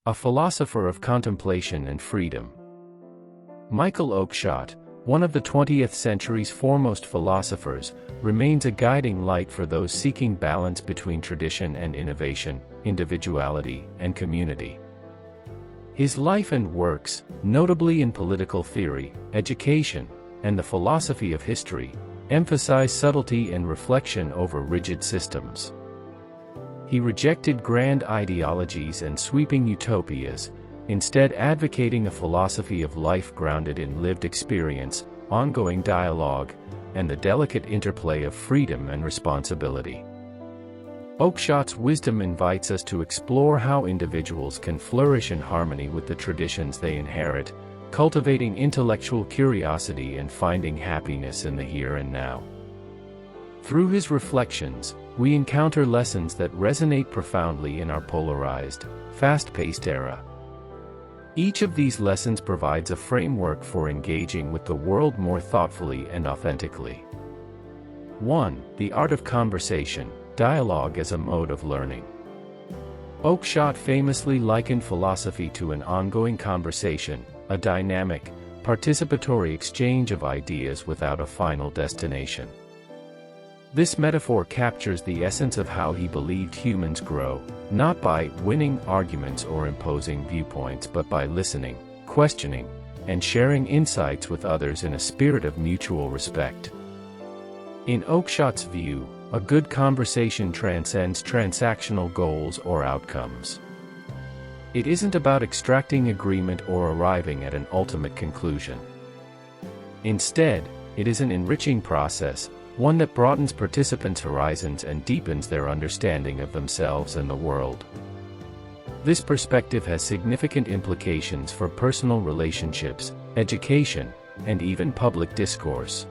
a philosopher of contemplation and freedom. Michael Oakeshott, one of the 20th century's foremost philosophers, remains a guiding light for those seeking balance between tradition and innovation, individuality and community. His life and works, notably in political theory, education, and the philosophy of history, emphasize subtlety and reflection over rigid systems. He rejected grand ideologies and sweeping utopias, instead advocating a philosophy of life grounded in lived experience, ongoing dialogue, and the delicate interplay of freedom and responsibility. Oakeshott's wisdom invites us to explore how individuals can flourish in harmony with the traditions they inherit, cultivating intellectual curiosity and finding happiness in the here and now. Through his reflections, we encounter lessons that resonate profoundly in our polarized, fast-paced era. Each of these lessons provides a framework for engaging with the world more thoughtfully and authentically. 1. The art of conversation, dialogue as a mode of learning. Oakeshott famously likened philosophy to an ongoing conversation, a dynamic, participatory exchange of ideas without a final destination. This metaphor captures the essence of how he believed humans grow, not by winning arguments or imposing viewpoints but by listening, questioning, and sharing insights with others in a spirit of mutual respect. In Oakeshott's view, a good conversation transcends transactional goals or outcomes. It isn't about extracting agreement or arriving at an ultimate conclusion. Instead, it is an enriching process, one that broadens participants' horizons and deepens their understanding of themselves and the world. This perspective has significant implications for personal relationships, education, and even public discourse.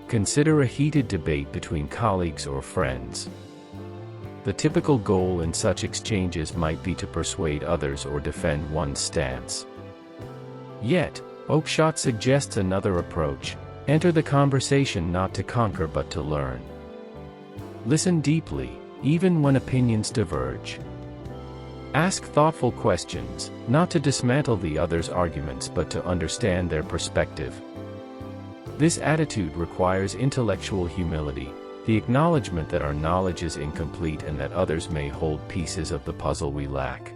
Consider a heated debate between colleagues or friends. The typical goal in such exchanges might be to persuade others or defend one's stance. Yet, Oakeshott suggests another approach: enter the conversation not to conquer but to learn. Listen deeply, even when opinions diverge. Ask thoughtful questions, not to dismantle the other's arguments but to understand their perspective. This attitude requires intellectual humility, the acknowledgement that our knowledge is incomplete and that others may hold pieces of the puzzle we lack.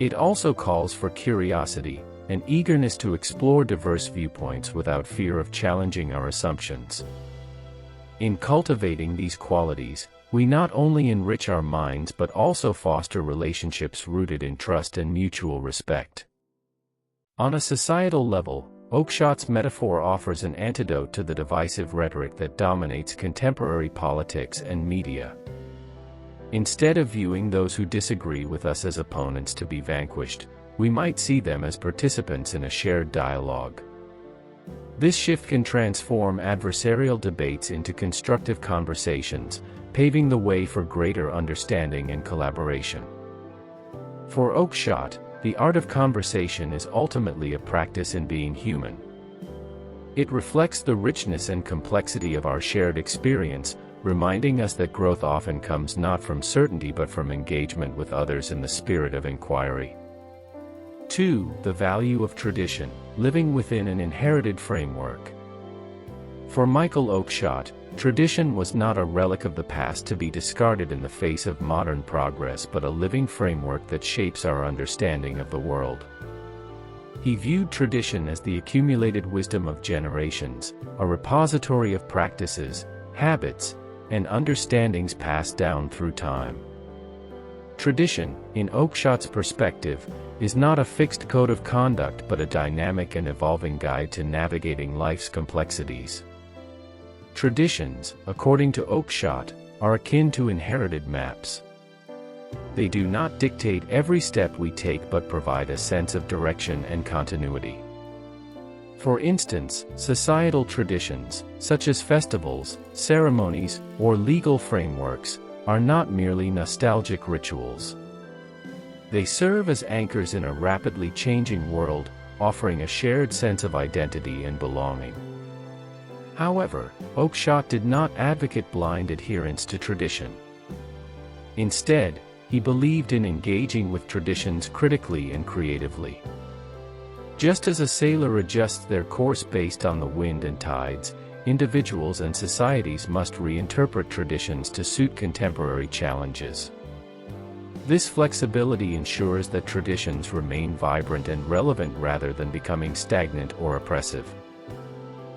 It also calls for curiosity, an eagerness to explore diverse viewpoints without fear of challenging our assumptions. In cultivating these qualities, we not only enrich our minds but also foster relationships rooted in trust and mutual respect. On a societal level, Oakeshott's metaphor offers an antidote to the divisive rhetoric that dominates contemporary politics and media. Instead of viewing those who disagree with us as opponents to be vanquished, we might see them as participants in a shared dialogue. This shift can transform adversarial debates into constructive conversations, paving the way for greater understanding and collaboration. For Oakeshott, the art of conversation is ultimately a practice in being human. It reflects the richness and complexity of our shared experience, reminding us that growth often comes not from certainty but from engagement with others in the spirit of inquiry. 2. The value of tradition, living within an inherited framework. For Michael Oakeshott, tradition was not a relic of the past to be discarded in the face of modern progress but a living framework that shapes our understanding of the world. He viewed tradition as the accumulated wisdom of generations, a repository of practices, habits, and understandings passed down through time. Tradition, in Oakeshott's perspective, is not a fixed code of conduct but a dynamic and evolving guide to navigating life's complexities. Traditions, according to Oakeshott, are akin to inherited maps. They do not dictate every step we take but provide a sense of direction and continuity. For instance, societal traditions, such as festivals, ceremonies, or legal frameworks, are not merely nostalgic rituals. They serve as anchors in a rapidly changing world, offering a shared sense of identity and belonging. However, Oakeshott did not advocate blind adherence to tradition. Instead, he believed in engaging with traditions critically and creatively. Just as a sailor adjusts their course based on the wind and tides, individuals and societies must reinterpret traditions to suit contemporary challenges. This flexibility ensures that traditions remain vibrant and relevant rather than becoming stagnant or oppressive.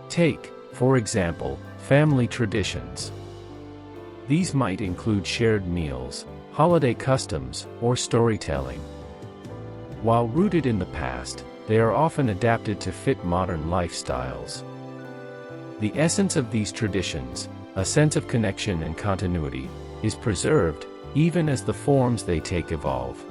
Take, for example, family traditions. These might include shared meals, holiday customs, or storytelling. While rooted in the past, they are often adapted to fit modern lifestyles. The essence of these traditions, a sense of connection and continuity, is preserved, even as the forms they take evolve.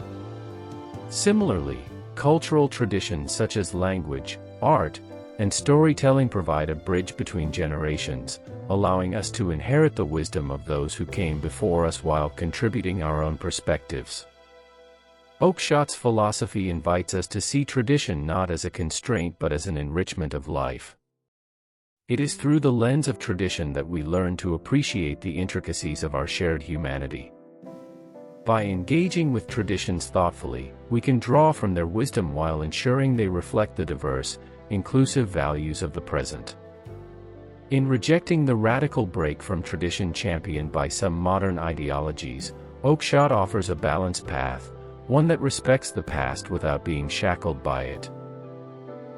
Similarly, cultural traditions such as language, art, and storytelling provide a bridge between generations, allowing us to inherit the wisdom of those who came before us while contributing our own perspectives. Oakeshott's philosophy invites us to see tradition not as a constraint but as an enrichment of life. It is through the lens of tradition that we learn to appreciate the intricacies of our shared humanity. By engaging with traditions thoughtfully, we can draw from their wisdom while ensuring they reflect the diverse, inclusive values of the present. In rejecting the radical break from tradition championed by some modern ideologies, Oakeshott offers a balanced path, one that respects the past without being shackled by it.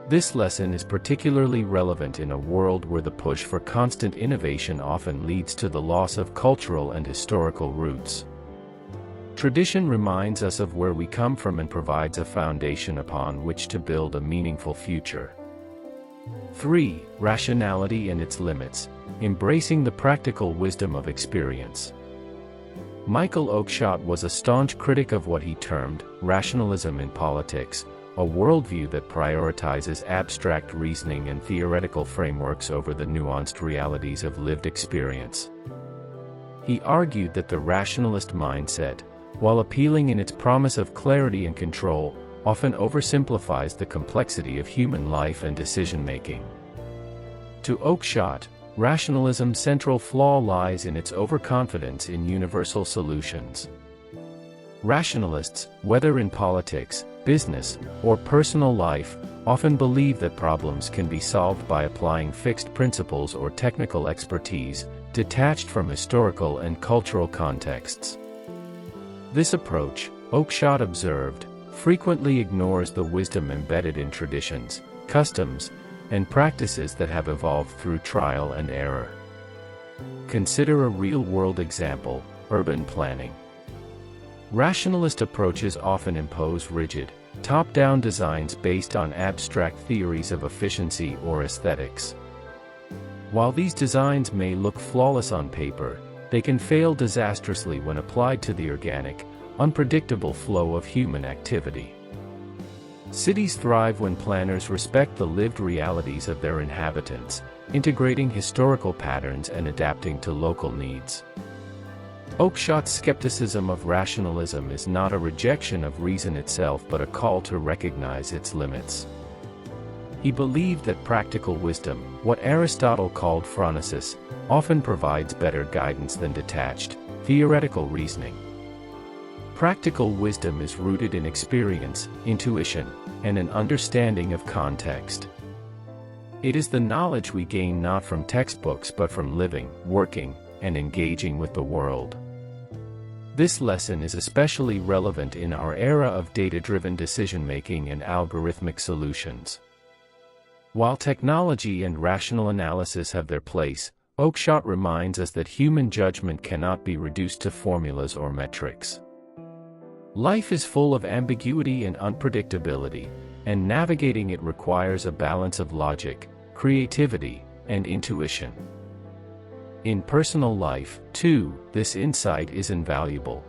This lesson is particularly relevant in a world where the push for constant innovation often leads to the loss of cultural and historical roots. Tradition reminds us of where we come from and provides a foundation upon which to build a meaningful future. 3. Rationality and its limits, embracing the practical wisdom of experience. Michael Oakeshott was a staunch critic of what he termed rationalism in politics, a worldview that prioritizes abstract reasoning and theoretical frameworks over the nuanced realities of lived experience. He argued that the rationalist mindset, while appealing in its promise of clarity and control, often oversimplifies the complexity of human life and decision-making. To Oakeshott, rationalism's central flaw lies in its overconfidence in universal solutions. Rationalists, whether in politics, business, or personal life, often believe that problems can be solved by applying fixed principles or technical expertise, detached from historical and cultural contexts. This approach, Oakeshott observed, frequently ignores the wisdom embedded in traditions, customs, and practices that have evolved through trial and error. Consider a real-world example: urban planning. Rationalist approaches often impose rigid, top-down designs based on abstract theories of efficiency or aesthetics. While these designs may look flawless on paper, they can fail disastrously when applied to the organic, unpredictable flow of human activity. Cities thrive when planners respect the lived realities of their inhabitants, integrating historical patterns and adapting to local needs. Oakeshott's skepticism of rationalism is not a rejection of reason itself but a call to recognize its limits. He believed that practical wisdom, what Aristotle called phronesis, often provides better guidance than detached, theoretical reasoning. Practical wisdom is rooted in experience, intuition, and an understanding of context. It is the knowledge we gain not from textbooks but from living, working, and engaging with the world. This lesson is especially relevant in our era of data-driven decision-making and algorithmic solutions. While technology and rational analysis have their place, Oakeshott reminds us that human judgment cannot be reduced to formulas or metrics. Life is full of ambiguity and unpredictability, and navigating it requires a balance of logic, creativity, and intuition. In personal life, too, this insight is invaluable.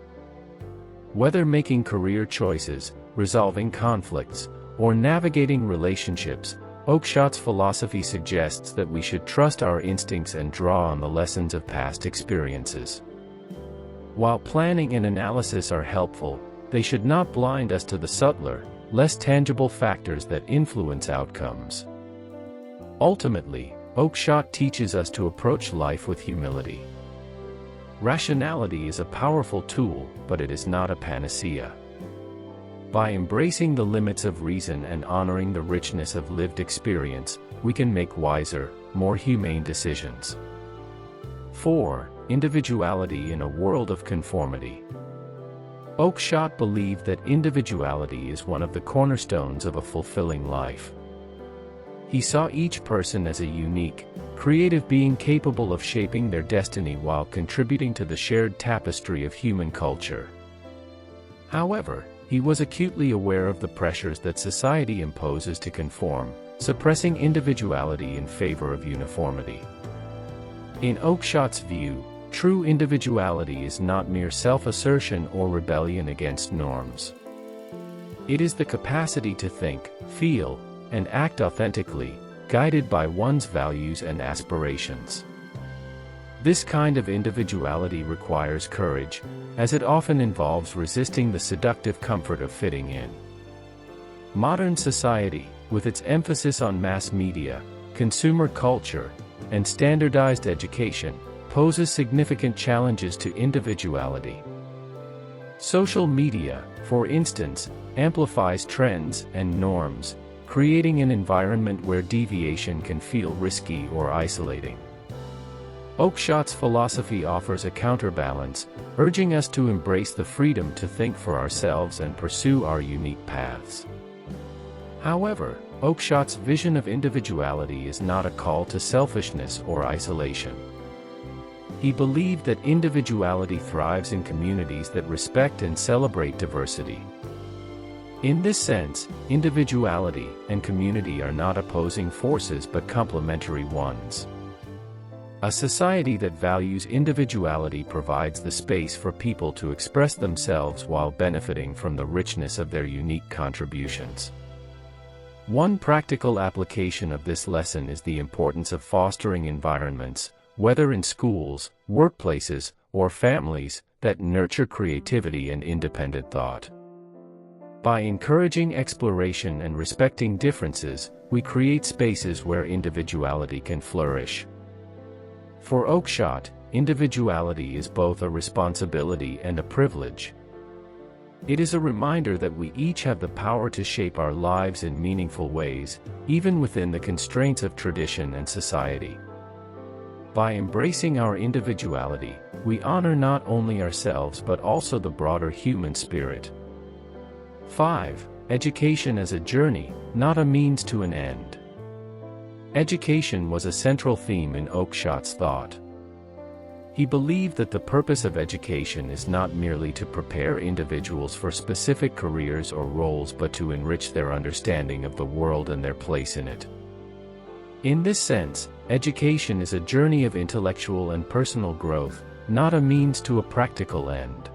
Whether making career choices, resolving conflicts, or navigating relationships, Oakeshott's philosophy suggests that we should trust our instincts and draw on the lessons of past experiences. While planning and analysis are helpful, they should not blind us to the subtler, less tangible factors that influence outcomes. Ultimately, Oakeshott teaches us to approach life with humility. Rationality is a powerful tool, but it is not a panacea. By embracing the limits of reason and honoring the richness of lived experience, we can make wiser, more humane decisions. 4. Individuality in a world of conformity. Oakeshott believed that individuality is one of the cornerstones of a fulfilling life. He saw each person as a unique, creative being capable of shaping their destiny while contributing to the shared tapestry of human culture. However, he was acutely aware of the pressures that society imposes to conform, suppressing individuality in favor of uniformity. In Oakeshott's view, true individuality is not mere self-assertion or rebellion against norms. It is the capacity to think, feel, and act authentically, guided by one's values and aspirations. This kind of individuality requires courage, as it often involves resisting the seductive comfort of fitting in. Modern society, with its emphasis on mass media, consumer culture, and standardized education, poses significant challenges to individuality. Social media, for instance, amplifies trends and norms, creating an environment where deviation can feel risky or isolating. Oakeshott's philosophy offers a counterbalance, urging us to embrace the freedom to think for ourselves and pursue our unique paths. However, Oakeshott's vision of individuality is not a call to selfishness or isolation. He believed that individuality thrives in communities that respect and celebrate diversity. In this sense, individuality and community are not opposing forces but complementary ones. A society that values individuality provides the space for people to express themselves while benefiting from the richness of their unique contributions. One practical application of this lesson is the importance of fostering environments, whether in schools, workplaces, or families, that nurture creativity and independent thought. By encouraging exploration and respecting differences, we create spaces where individuality can flourish. For Oakeshott, individuality is both a responsibility and a privilege. It is a reminder that we each have the power to shape our lives in meaningful ways, even within the constraints of tradition and society. By embracing our individuality, we honor not only ourselves but also the broader human spirit. 5. Education as a journey, not a means to an end. Education was a central theme in Oakeshott's thought. He believed that the purpose of education is not merely to prepare individuals for specific careers or roles but to enrich their understanding of the world and their place in it. In this sense, education is a journey of intellectual and personal growth, not a means to a practical end.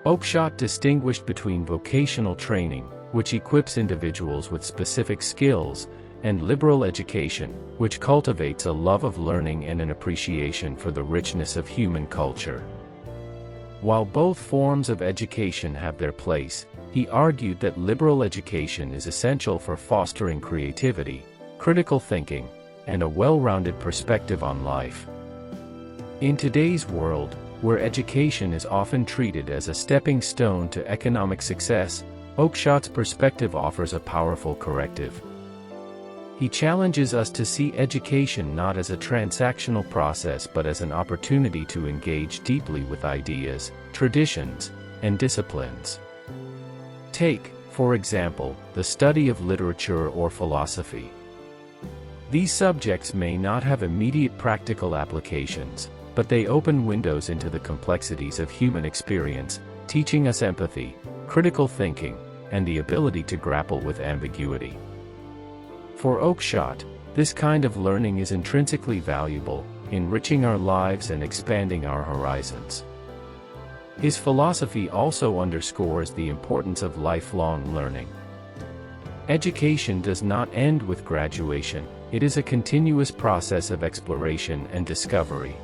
Oakeshott distinguished between vocational training, which equips individuals with specific skills, and liberal education, which cultivates a love of learning and an appreciation for the richness of human culture. While both forms of education have their place, he argued that liberal education is essential for fostering creativity, critical thinking, and a well-rounded perspective on life. In today's world, where education is often treated as a stepping stone to economic success, Oakeshott's perspective offers a powerful corrective. He challenges us to see education not as a transactional process but as an opportunity to engage deeply with ideas, traditions, and disciplines. Take, for example, the study of literature or philosophy. These subjects may not have immediate practical applications, but they open windows into the complexities of human experience, teaching us empathy, critical thinking, and the ability to grapple with ambiguity. For Oakeshott, this kind of learning is intrinsically valuable, enriching our lives and expanding our horizons. His philosophy also underscores the importance of lifelong learning. Education does not end with graduation, it is a continuous process of exploration and discovery.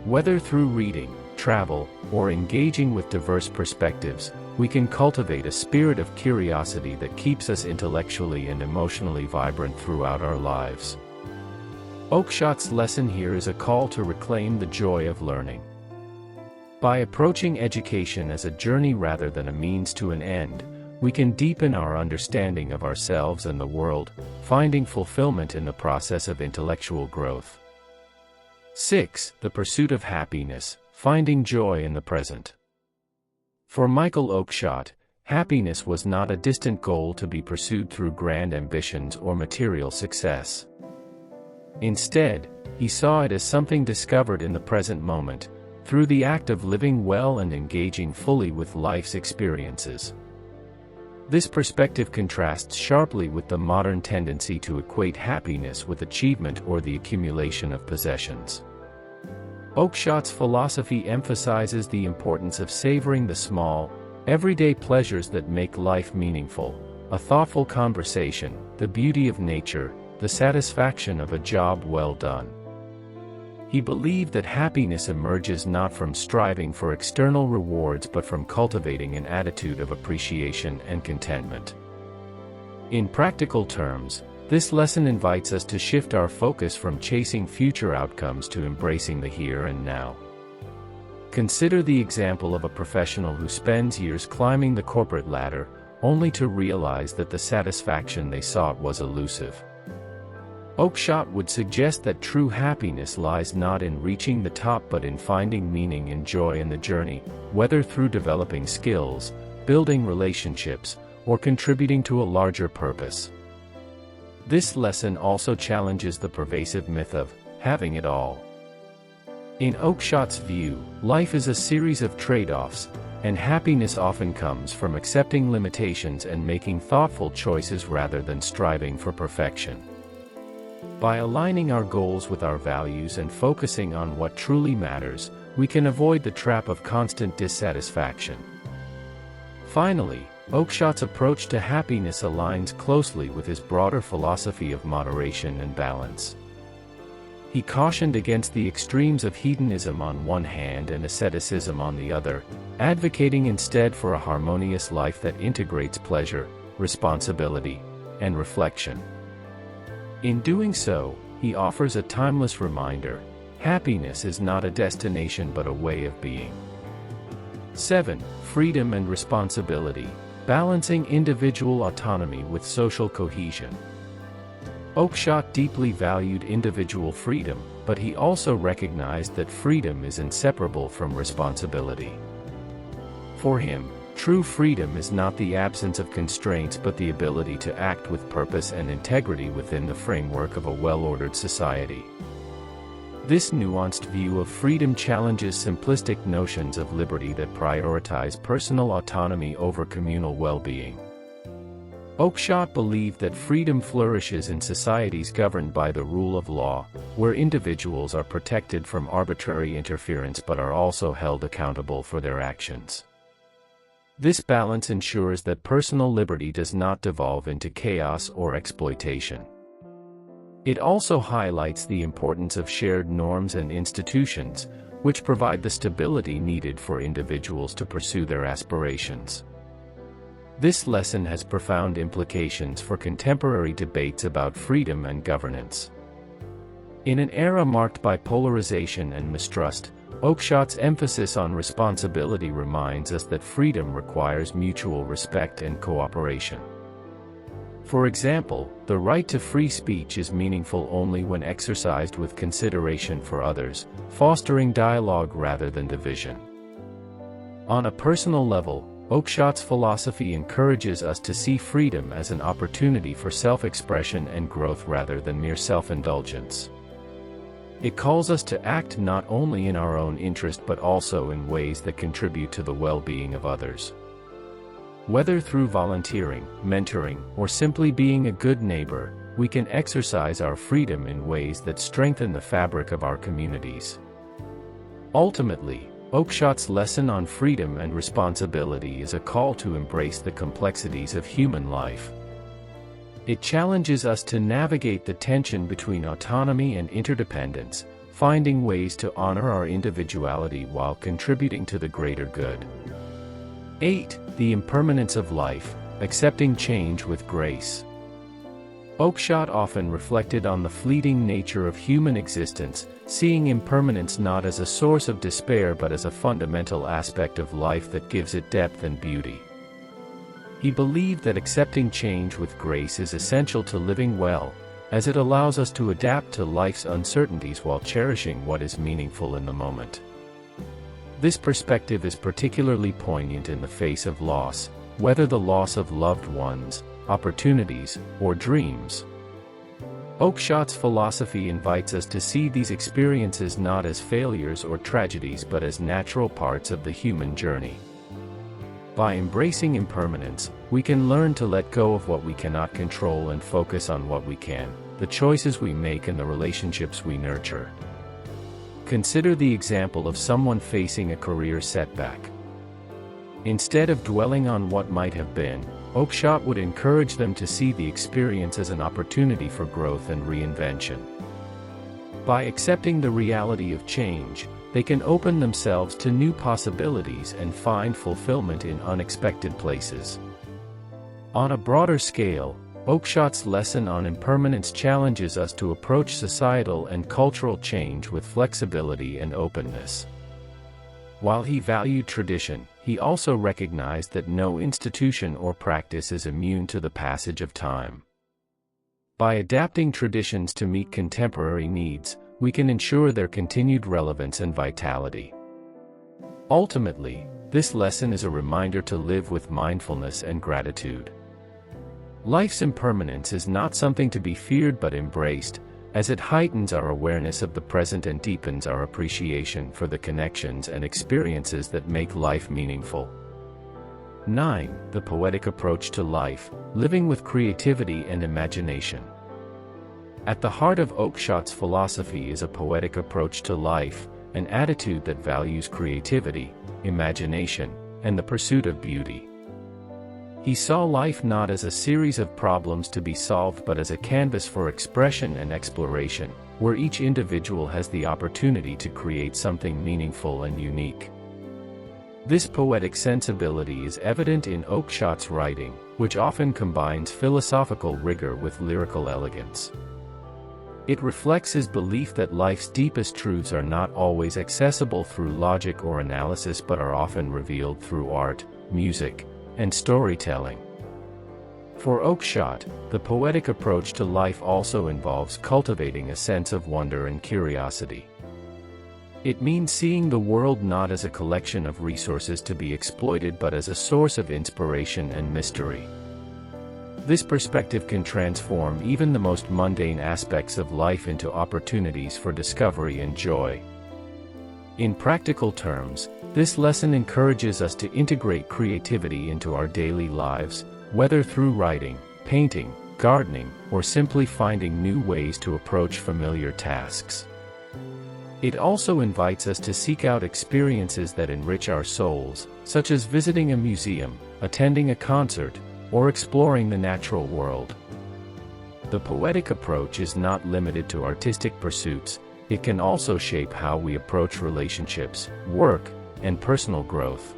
Whether through reading, travel, or engaging with diverse perspectives, we can cultivate a spirit of curiosity that keeps us intellectually and emotionally vibrant throughout our lives. Oakeshott's lesson here is a call to reclaim the joy of learning. By approaching education as a journey rather than a means to an end, we can deepen our understanding of ourselves and the world, finding fulfillment in the process of intellectual growth. 6. The pursuit of happiness, finding joy in the present. For Michael Oakeshott, happiness was not a distant goal to be pursued through grand ambitions or material success. Instead, he saw it as something discovered in the present moment, through the act of living well and engaging fully with life's experiences. This perspective contrasts sharply with the modern tendency to equate happiness with achievement or the accumulation of possessions. Oakeshott's philosophy emphasizes the importance of savoring the small, everyday pleasures that make life meaningful, a thoughtful conversation, the beauty of nature, the satisfaction of a job well done. He believed that happiness emerges not from striving for external rewards but from cultivating an attitude of appreciation and contentment. In practical terms, this lesson invites us to shift our focus from chasing future outcomes to embracing the here and now. Consider the example of a professional who spends years climbing the corporate ladder, only to realize that the satisfaction they sought was elusive. Oakeshott would suggest that true happiness lies not in reaching the top but in finding meaning and joy in the journey, whether through developing skills, building relationships, or contributing to a larger purpose. This lesson also challenges the pervasive myth of having it all. In Oakeshott's view, life is a series of trade-offs, and happiness often comes from accepting limitations and making thoughtful choices rather than striving for perfection. By aligning our goals with our values and focusing on what truly matters, we can avoid the trap of constant dissatisfaction. Finally, Oakeshott's approach to happiness aligns closely with his broader philosophy of moderation and balance. He cautioned against the extremes of hedonism on one hand and asceticism on the other, advocating instead for a harmonious life that integrates pleasure, responsibility, and reflection. In doing so, he offers a timeless reminder: happiness is not a destination but a way of being. 7. Freedom and responsibility, balancing individual autonomy with social cohesion. Oakeshott deeply valued individual freedom, but he also recognized that freedom is inseparable from responsibility. For him, true freedom is not the absence of constraints but the ability to act with purpose and integrity within the framework of a well-ordered society. This nuanced view of freedom challenges simplistic notions of liberty that prioritize personal autonomy over communal well-being. Oakeshott believed that freedom flourishes in societies governed by the rule of law, where individuals are protected from arbitrary interference but are also held accountable for their actions. This balance ensures that personal liberty does not devolve into chaos or exploitation. It also highlights the importance of shared norms and institutions, which provide the stability needed for individuals to pursue their aspirations. This lesson has profound implications for contemporary debates about freedom and governance. In an era marked by polarization and mistrust, Oakeshott's emphasis on responsibility reminds us that freedom requires mutual respect and cooperation. For example, the right to free speech is meaningful only when exercised with consideration for others, fostering dialogue rather than division. On a personal level, Oakeshott's philosophy encourages us to see freedom as an opportunity for self-expression and growth rather than mere self-indulgence. It calls us to act not only in our own interest but also in ways that contribute to the well-being of others. Whether through volunteering, mentoring, or simply being a good neighbor, we can exercise our freedom in ways that strengthen the fabric of our communities. Ultimately, Oakeshott's lesson on freedom and responsibility is a call to embrace the complexities of human life. It challenges us to navigate the tension between autonomy and interdependence, finding ways to honor our individuality while contributing to the greater good. 8. The impermanence of life, accepting change with grace. Oakeshott often reflected on the fleeting nature of human existence, seeing impermanence not as a source of despair but as a fundamental aspect of life that gives it depth and beauty. He believed that accepting change with grace is essential to living well, as it allows us to adapt to life's uncertainties while cherishing what is meaningful in the moment. This perspective is particularly poignant in the face of loss, whether the loss of loved ones, opportunities, or dreams. Oakeshott's philosophy invites us to see these experiences not as failures or tragedies but as natural parts of the human journey. By embracing impermanence, we can learn to let go of what we cannot control and focus on what we can, the choices we make and the relationships we nurture. Consider the example of someone facing a career setback. Instead of dwelling on what might have been, Oakeshott would encourage them to see the experience as an opportunity for growth and reinvention. By accepting the reality of change, they can open themselves to new possibilities and find fulfillment in unexpected places. On a broader scale, Oakeshott's lesson on impermanence challenges us to approach societal and cultural change with flexibility and openness. While he valued tradition, he also recognized that no institution or practice is immune to the passage of time. By adapting traditions to meet contemporary needs, we can ensure their continued relevance and vitality. Ultimately, this lesson is a reminder to live with mindfulness and gratitude. Life's impermanence is not something to be feared but embraced, as it heightens our awareness of the present and deepens our appreciation for the connections and experiences that make life meaningful. 9. The poetic approach to life, living with creativity and imagination. At the heart of Oakeshott's philosophy is a poetic approach to life, an attitude that values creativity, imagination, and the pursuit of beauty. He saw life not as a series of problems to be solved but as a canvas for expression and exploration, where each individual has the opportunity to create something meaningful and unique. This poetic sensibility is evident in Oakeshott's writing, which often combines philosophical rigor with lyrical elegance. It reflects his belief that life's deepest truths are not always accessible through logic or analysis but are often revealed through art, music, and storytelling. For Oakeshott, the poetic approach to life also involves cultivating a sense of wonder and curiosity. It means seeing the world not as a collection of resources to be exploited but as a source of inspiration and mystery. This perspective can transform even the most mundane aspects of life into opportunities for discovery and joy. In practical terms, this lesson encourages us to integrate creativity into our daily lives, whether through writing, painting, gardening, or simply finding new ways to approach familiar tasks. It also invites us to seek out experiences that enrich our souls, such as visiting a museum, attending a concert, or exploring the natural world. The poetic approach is not limited to artistic pursuits. It can also shape how we approach relationships, work, and personal growth.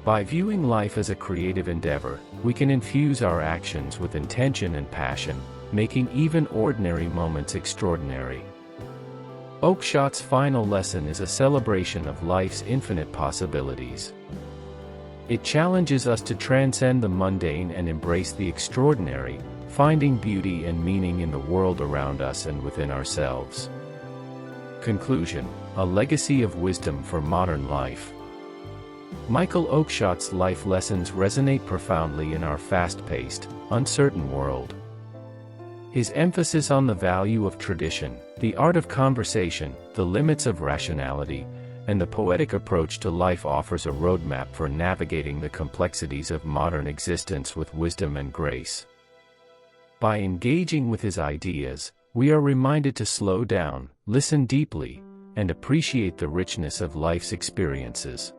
By viewing life as a creative endeavor, we can infuse our actions with intention and passion, making even ordinary moments extraordinary. Oakeshott's final lesson is a celebration of life's infinite possibilities. It challenges us to transcend the mundane and embrace the extraordinary, finding beauty and meaning in the world around us and within ourselves. Conclusion: a legacy of wisdom for modern life. Michael Oakeshott's life lessons resonate profoundly in our fast-paced, uncertain world. His emphasis on the value of tradition, the art of conversation, the limits of rationality, and the poetic approach to life offers a roadmap for navigating the complexities of modern existence with wisdom and grace. By engaging with his ideas, we are reminded to slow down, listen deeply, and appreciate the richness of life's experiences.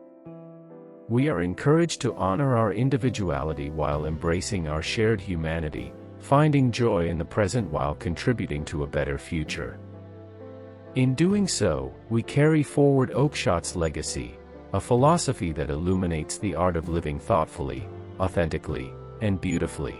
We are encouraged to honor our individuality while embracing our shared humanity, finding joy in the present while contributing to a better future. In doing so, we carry forward Oakeshott's legacy, a philosophy that illuminates the art of living thoughtfully, authentically, and beautifully.